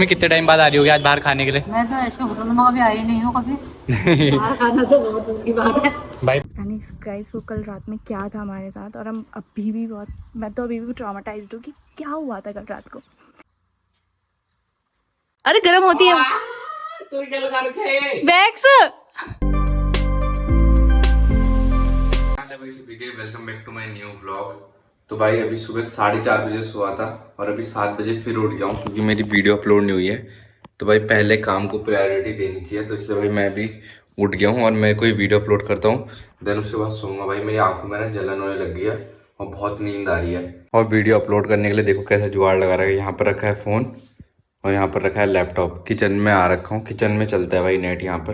Mummy कितने time बाद आ रही होगी आज बाहर खाने के लिए? मैं तो ऐसे होटल में कभी आई नहीं हूँ कभी। बाहर खाना तो बहुत दूर की बात है भाई। गाइस वो कल रात में क्या था हमारे साथ, और हम अभी भी बहुत, मैं तो अभी भी ट्रॉमाटाइज्ड हूँ कि क्या हुआ था कल रात को। अरे गर्म होती है wax. Welcome back to my new vlog. तो भाई अभी सुबह 4:30 बजे सोया था और अभी 7 बजे फिर उठ गया हूँ क्योंकि मेरी वीडियो अपलोड नहीं हुई है। तो भाई पहले काम को प्रायोरिटी देनी चाहिए, तो इसलिए भाई मैं भी उठ गया हूँ और मैं कोई वीडियो अपलोड करता हूँ, देन उसके बाद सोऊंगा। भाई मेरी आंखों में ना जलन होने लग गई है और बहुत नींद आ रही है। और वीडियो अपलोड करने के लिए देखो कैसा जुगाड़ लगा रहा है। यहाँ पर रखा है फ़ोन और यहाँ पर रखा है लैपटॉप। किचन में आ रखा हूँ, किचन में चलता है भाई नेट यहाँ पर।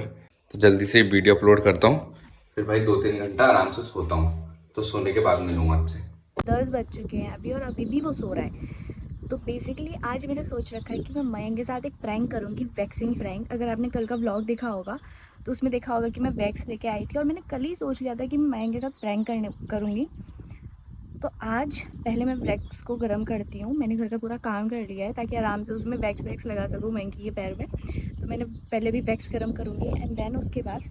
तो जल्दी से वीडियो अपलोड करता हूँ, फिर भाई 2-3 घंटा आराम से सोता हूँ। तो सोने के बाद मिलूंगा आपसे। 10 बज चुके हैं अभी और अभी भी वो सो रहा है। तो बेसिकली आज मैंने सोच रखा है कि मैं मयंक के साथ एक प्रैंक करूँगी, वैक्सिंग प्रैंक। अगर आपने कल का व्लॉग देखा होगा तो उसमें देखा होगा कि मैं वैक्स लेके आई थी और मैंने कल ही सोच लिया था कि मैं मयंक के साथ प्रैंक करूँगी। तो आज पहले मैं वैक्स को गर्म करती हूँ। मैंने घर का पूरा काम कर लिया है ताकि आराम से उसमें वैक्स लगा सकूँ मंकी के पैर में। तो मैंने पहले भी वैक्स गर्म करूँगी एंड देन उसके बाद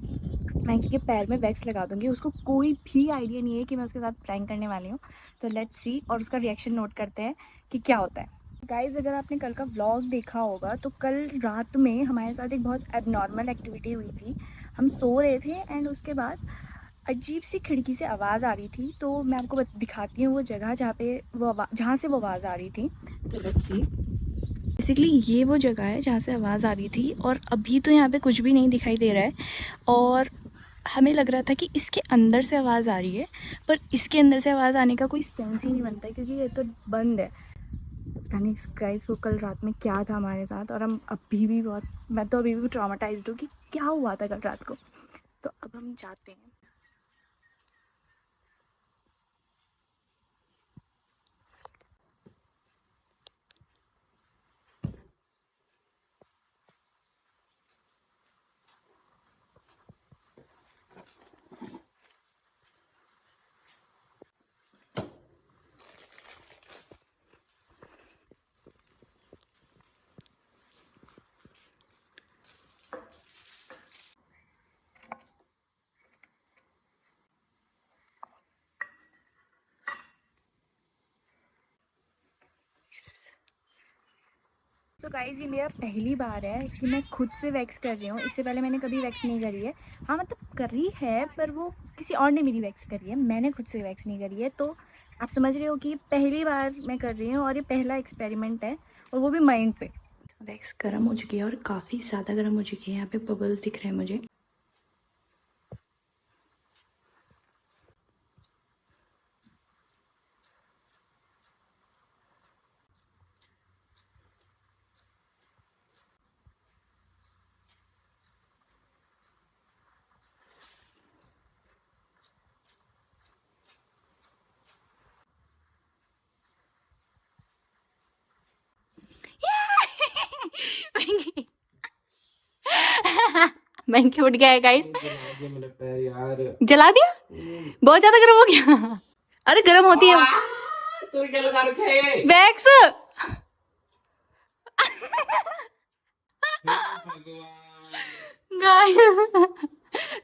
मंकी के पैर में वैक्स लगा दूँगी। उसको कोई भी आइडिया नहीं है कि मैं उसके साथ प्रैंक करने वाली हूँ। तो लेट्स सी और उसका रिएक्शन नोट करते हैं कि क्या होता है। गाइज़ अगर आपने कल का व्लॉग देखा होगा तो कल रात में हमारे साथ एक बहुत एबनॉर्मल एक्टिविटी हुई थी। हम सो रहे थे एंड उसके बाद अजीब सी खिड़की से आवाज़ आ रही थी। तो मैं आपको दिखाती हूँ वो जगह जहाँ से वो आवाज़ आ रही थी। तो लेट्स सी। बेसिकली ये वो जगह है जहाँ से आवाज़ आ रही थी और अभी तो यहाँ पे कुछ भी नहीं दिखाई दे रहा है। और हमें लग रहा था कि इसके अंदर से आवाज़ आ रही है, पर इसके अंदर से आवाज़ आने का कोई सेंस ही नहीं बनता क्योंकि ये तो बंद है। पता नहीं गाइस वो कल रात में क्या था हमारे साथ, और हम अभी भी बहुत, मैं तो अभी भी ट्रॉमाटाइज्ड हूँ कि क्या हुआ था कल रात को। तो अब हम जाते हैं। तो गाइज़ ये मेरा पहली बार है कि मैं खुद से वैक्स कर रही हूँ। इससे पहले मैंने कभी वैक्स नहीं करी है। हाँ मतलब करी है पर वो किसी और ने मेरी वैक्स करी है, मैंने खुद से वैक्स नहीं करी है। तो आप समझ रहे हो कि पहली बार मैं कर रही हूँ और ये पहला एक्सपेरिमेंट है, और वो भी माइंड पे। वैक्स गर्म हो चुकी है और काफ़ी ज़्यादा गर्म हो चुकी है। यहाँ पे बबल्स दिख रहे हैं मुझे। मंकी उठ गया है गाइस। जला दिया, बहुत ज्यादा गर्म हो गया। अरे गर्म होती है वैक्स।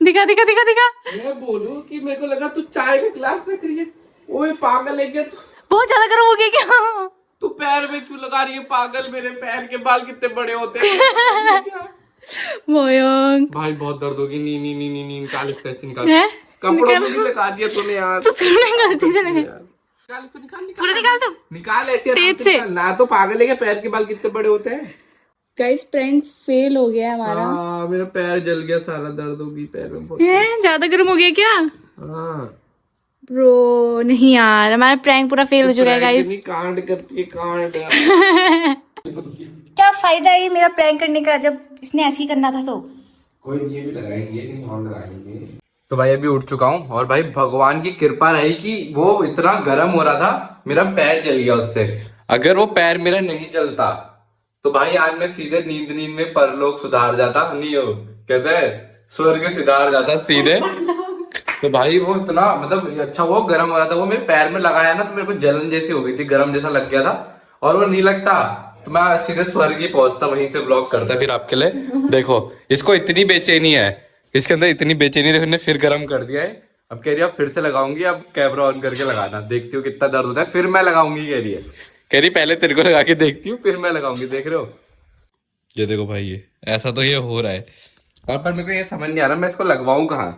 दिखा दिखा दिखा दिखा। मैं बोलूं कि मेरे को लगा तू चाय का गिलास रख रही है। ओए पागल है क्या तू? बहुत ज्यादा गर्म हो गया क्या? तू पैर में क्यों लगा रही है पागल? मेरे पैर के बाल कितने बड़े होते हैं। मयंक भाई बहुत दर्द होगी। नी नी नी नी नी निकाल इसका, ऐसे निकाल। कपड़ों में भी लगा दिया तूने यार। तो तूने गलती से नहीं। निकाल इसको, निकाल पूरा निकाल तू। निकाल ऐसे तेज से। ना तो पागल है क्या? पैर के बाल कितने बड़े होते हैं। गाइस प्रैंक फेल हो गया हमारा। हाँ मेरा पैर जल गया सारा, दर्द होगी पैर में बहुत। है ज्यादा गर्म हो गया क्या? हाँ ब्रो नहीं यार, हमारा प्रैंक पूरा फेल हो चुका है गाइस। कांड करती है कांड। क्या फायदा है मेरा प्रैंक करने का जब इसने ऐसे ही करना था। तो कोई ये भी लगाएंगे नहीं और लगाएंगे। तो भाई अभी उठ चुका हूँ और भाई भगवान की कृपा रही कि वो इतना गर्म हो रहा था, मेरा पैर जल गया उससे। अगर वो पैर मेरा नहीं जलता तो भाई आज मैं सीधे नींद में परलोक सुधार जाता। नहीं हो कहते हैं स्वर्ग सुधार जाता सीधे। तो भाई वो इतना मतलब अच्छा वो गर्म हो रहा था, वो मेरे पैर में लगाया ना तो मेरे को जलन जैसी हो गई थी, गर्म जैसा लग गया था। और वो नहीं लगता तो मैं सीधे स्वर्ग ही पहुंचता, वहीं से ब्लॉग करता फिर आपके लिए। देखो इसको इतनी बेचैनी है, इसके अंदर इतनी बेचैनी, देखो ने फिर गर्म कर दिया है। अब कह रही है अब फिर से लगाऊंगी, अब कैमरा ऑन करके लगाना, देखती हूँ कितना दर्द होता है, फिर मैं लगाऊंगी। कह रही पहले तेरे को लगा के देखती हूँ फिर मैं लगाऊंगी। देख रहे हो ये देखो भाई, ये ऐसा तो ये हो रहा है। और पर मेरे को ये समझ नहीं आ रहा मैं इसको लगवाऊं कहाँ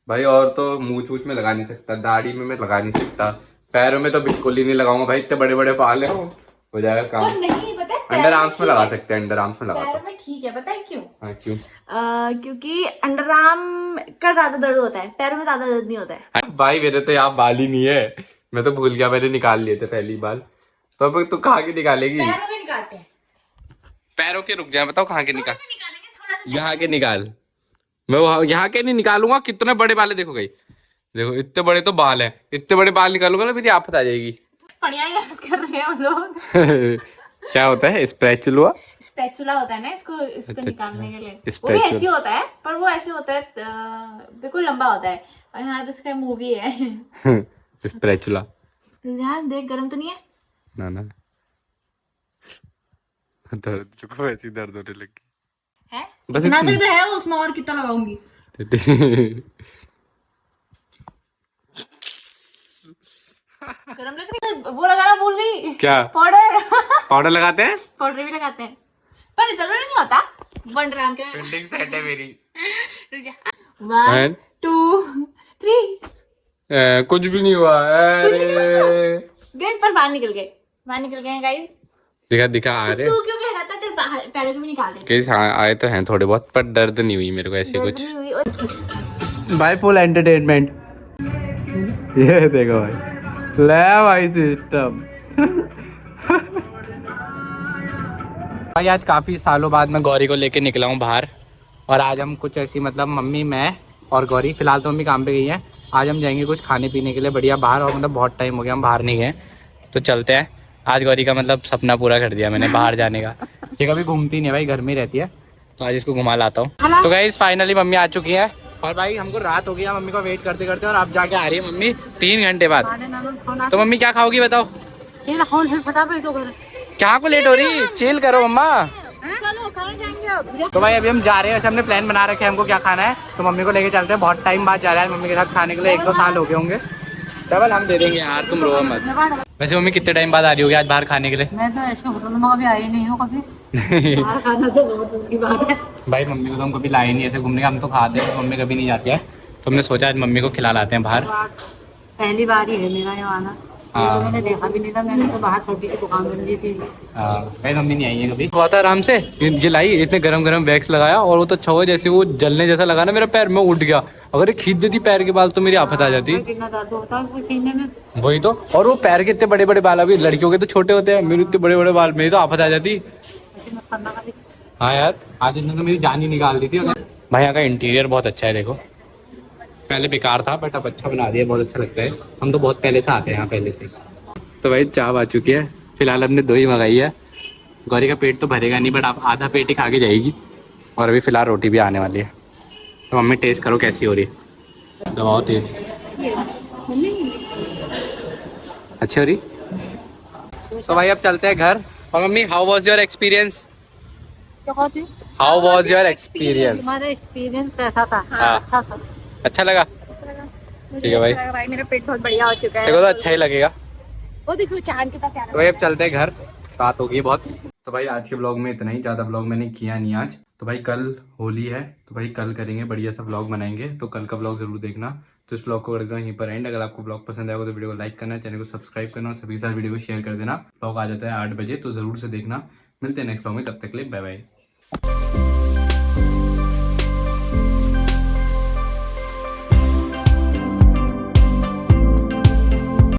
भाई। और तो मूछ वूछ में लगा नहीं सकता, दाढ़ी में मैं लगा नहीं सकता, पैरों में तो बिल्कुल ही नहीं लगाऊंगा भाई, इतने बड़े बड़े बाल है, हो जाएगा काम। पर नहीं पता है, अंडर आर्म्स में लगा सकते हैं, अंडर आर्म्स में लगा पैरों में ठीक है, पता है क्यों? हाँ क्यों? क्योंकि अंडर आर्म का ज्यादा दर्द होता है, पैरों में ज्यादा दर्द नहीं होता है। भाई मेरे तो यहाँ बाल ही नहीं है, मैं तो भूल गया, मैंने निकाल लिए थे पहली बाल। तो अब तू कहाँ के निकालेगी? पैरों के निकालते हैं। पैरों के, रुक जाए, बताओ कहाँ के निकाल? निकालेंगे थोड़ा सा। यहाँ के निकाल। मैं वहाँ यहाँ के नहीं निकालूंगा, कितने बड़े बाल है देखो गई, देखो इतने बड़े तो बाल है, इतने बड़े बाल निकालूंगा ना मेरी आफत आ जाएगी। बढ़िया यूज कर रहे हैं हम लोग। क्या होता है? स्पैचुला? स्पैचुला होता है ना इसको अच्छा, निकालने के लिए। वो भी स्पैचुला। ऐसे होता है, पर वो ऐसे होता है बिल्कुल लंबा होता है, और यहाँ तो इसका मूवी है। स्पैचुला। रुझान देख, गरम तो नहीं है? ना ना, दर्द चुको, वैसी दर्द होने लगी है बस इतना इतनी। से तो है वो, उसमें और कितना लगाऊंगी? गरम लग रही है। वो लगाना भूल गई। क्या पाउडर? पाउडर लगाते हैं? पाउडर भी लगाते हैं, पर जरूरी नहीं होता। 1 ग्राम के। पेंटिंग सेट है मेरी। रुक जा। 1 2 3। कुछ भी नहीं हुआ। अरे देख, पर बाहर निकल गए, बाहर निकल गए गाइस। दिखा दिखा आ रहे। तू क्यों कह रहा था? चल बाहर पैरों के भी निकाल दे। केस हाँ आए तो हैं थोड़े बहुत, पर दर्द नहीं हुई मेरे को ऐसे दर्द कुछ। नहीं हुई। और भाई फुल एंटरटेनमेंट। ये देखो भाई, ले भाई सिस्टम। भाई आज काफ़ी सालों बाद मैं गौरी को लेके निकला हूँ बाहर, और आज हम कुछ ऐसी मतलब मम्मी, मैं और गौरी, फिलहाल तो मम्मी काम पे गई है, आज हम जाएंगे कुछ खाने पीने के लिए बढ़िया बाहर। और मतलब बहुत टाइम हो गया हम बाहर नहीं गए, तो चलते हैं। आज गौरी का मतलब सपना पूरा कर दिया मैंने बाहर जाने का। ये कभी घूमती नहीं है भाई, घर में ही रहती है, तो आज इसको घुमा लाता हूँ। तो गाइस फाइनली मम्मी आ चुकी है, और भाई हमको रात हो गई, मम्मी को वेट करते करते, और अब जाके आ रही है मम्मी 3 घंटे बाद। तो मम्मी क्या खाओगी बताओ? क्या को लेट हो रही? चिल करो मम्मा। चलो खाने जाएंगे अब। तो भाई अभी हम जा रहे हैं, वैसे हमने प्लान बना रखे हैं हमको क्या खाना है, तो मम्मी को लेके चलते हैं। बहुत टाइम बाद जा रहा है मम्मी के साथ खाने के लिए, 1-2 साल हो गए होंगे। डबल हम दे देंगे यार, तुम रो मत। वैसे मम्मी कितने टाइम बाद आ रही होगी आज बाहर खाने के लिए? मैं तो ऐसे होटल में कभी आई नहीं हूँ कभी। बाहर खाना तो बहुत दूर की बात है। भाई मम्मी को तो हम कभी लाए नहीं ऐसे घूमने, हम तो खाते हैं, मम्मी कभी नहीं जाती है, तो हमने सोचा आज मम्मी को खिला लाते हैं बाहर। पहली बार ही है मेरा यहाँ आना। ये तो मैंने देखा भी नहीं था, मैंने तो बाहर छोटी सी दुकान बन दी थी। भाई मम्मी नहीं आई है कभी। बहुत आराम से ये लाई, इतने गरम गरम वैक्स लगाया, और वो तो अच्छा हुआ जैसे वो जलने जैसा लगा ना मेरा पैर में, उठ गया। अगर ये खींच देती पैर के बाल तो मेरी आफत आ जाती। कितना दर्द होता है खींचने में। वही तो, और वो पैर के इतने बड़े बड़े बाल, अभी लड़कियों के तो छोटे होते हैं, मेरे इतने बड़े बड़े बाल, मेरी तो आफत आ जाती। ऐसे मत करना कभी। हाँ यार, आज इन्होंने तो मेरी जान ही निकाल दी थी। भाई यहाँ का इंटीरियर बहुत अच्छा है, देखो पहले बेकार था बट अब अच्छा बना दिया, बहुत अच्छा लगता है। हम तो बहुत पहले से आते हैं यहाँ, पहले से। तो भाई चाय आ चुकी है, फिलहाल हमने 2 ही मंगाई है। गौरी का पेट तो भरेगा नहीं, बट आप आधा पेट ही खा के जाएगी, और अभी फिलहाल रोटी भी आने वाली है। तो मम्मी टेस्ट करो कैसी हो रही है, दबाओ तेल। अच्छी हो रही? तो भाई अब चलते हैं घर। और mummy how was your experience? How was your experience? हमारा एक्सपीरियंस कैसा था? हाँ। अच्छा था। अच्छा लगा? ठीक है भाई, भाई मेरा पेट बहुत बढ़िया हो चुका है। देखो तो अच्छा ही लगेगा। वो देखो चांद कितना प्यारा। तो भाई अब चलते हैं घर, रात हो गई बहुत। तो भाई आज के ब्लॉग में इतना ही, ज़्यादा ब्लॉग मैंने किया नहीं आज। तो भाई कल होली है, तो भाई कल करेंगे बढ़िया सा ब्लॉग बनाएंगे, तो कल का ब्लॉग जरूर देखना। तो इस ब्लॉग को कर देना यहीं पर एंड। अगर आपको ब्लॉग पसंद आएगा तो वीडियो को लाइक करना, चैनल को सब्सक्राइब करना, और सभी के साथ वीडियो को शेयर कर देना। ब्लॉग आ जाता है 8 बजे, तो जरूर से देखना। मिलते हैं नेक्स्ट ब्लॉग में, तब तक के लिए बाय बाय।